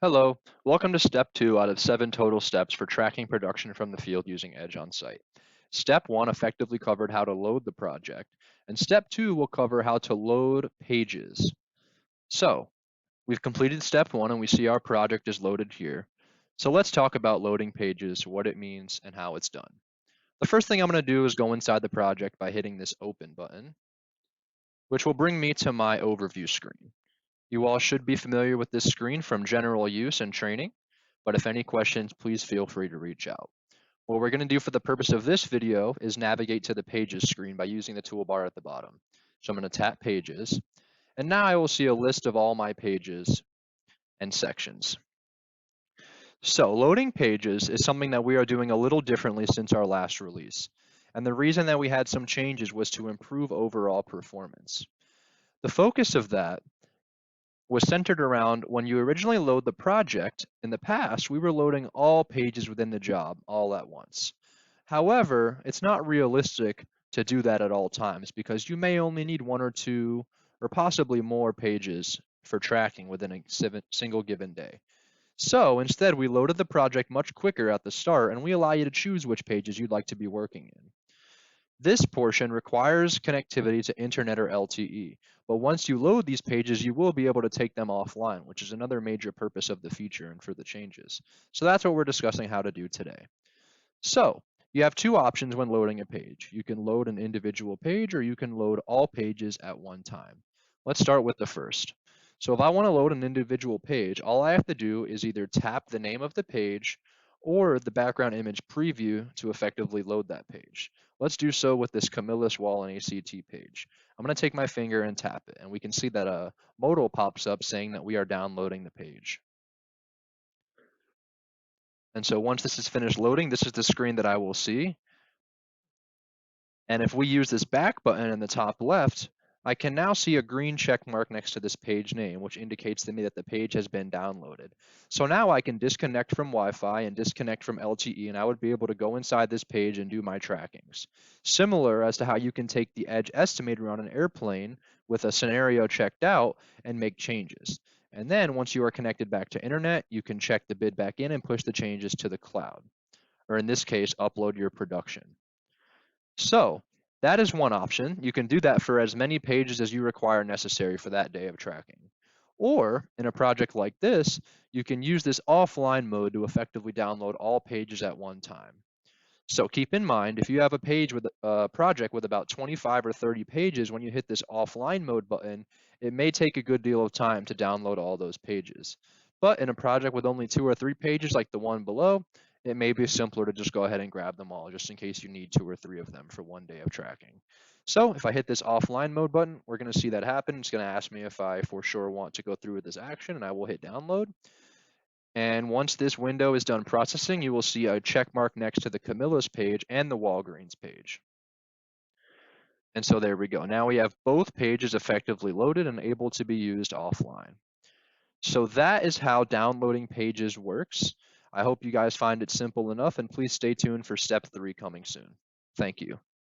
Hello, welcome to step 2 out of 7 total steps for tracking production from the field using Edge on site. Step 1 effectively covered how to load the project, and step 2 will cover how to load pages. So, we've completed step 1 and we see our project is loaded here. So let's talk about loading pages, what it means, and how it's done. The first thing I'm going to do is go inside the project by hitting this open button, which will bring me to my overview screen. You all should be familiar with this screen from general use and training, but if any questions, please feel free to reach out. What we're going to do for the purpose of this video is navigate to the Pages screen by using the toolbar at the bottom. So I'm going to tap Pages, and now I will see a list of all my pages and sections. So loading pages is something that we are doing a little differently since our last release. And the reason that we had some changes was to improve overall performance. The focus of that was centered around when you originally load the project. In the past, we were loading all pages within the job all at once. However, it's not realistic to do that at all times because you may only need one or two or possibly more pages for tracking within a single given day. So instead, we loaded the project much quicker at the start and we allow you to choose which pages you'd like to be working in. This portion requires connectivity to internet or LTE, but once you load these pages, you will be able to take them offline, which is another major purpose of the feature and for the changes. So that's what we're discussing how to do today. So you have two options when loading a page. You can load an individual page or you can load all pages at one time. Let's start with the first. So if I want to load an individual page, all I have to do is either tap the name of the page or the background image preview to effectively load that page. Let's do so with this Camillus Wall and ACT page. I'm going to take my finger and tap it, and we can see that a modal pops up saying that we are downloading the page. And so once this is finished loading, this is the screen that I will see. And if we use this back button in the top left, I can now see a green check mark next to this page name, which indicates to me that the page has been downloaded. So now I can disconnect from Wi-Fi and disconnect from LTE, and I would be able to go inside this page and do my trackings. Similar as to how you can take the Edge estimator on an airplane with a scenario checked out and make changes. And then once you are connected back to internet, you can check the bid back in and push the changes to the cloud, or in this case, upload your production. So that is one option. You can do that for as many pages as you require necessary for that day of tracking. Or in a project like this, you can use this offline mode to effectively download all pages at one time. So keep in mind, if you have a page with a project with about 25 or 30 pages, when you hit this offline mode button, it may take a good deal of time to download all those pages. But in a project with only 2 or 3 pages like the one below, it may be simpler to just go ahead and grab them all, just in case you need 2 or 3 of them for one day of tracking. So if I hit this offline mode button, we're going to see that happen. It's going to ask me if I for sure want to go through with this action, and I will hit download. And once this window is done processing, you will see a check mark next to the Camillus page and the Walgreens page. And so there we go. Now we have both pages effectively loaded and able to be used offline. So that is how downloading pages works. I hope you guys find it simple enough, and please stay tuned for step 3 coming soon. Thank you.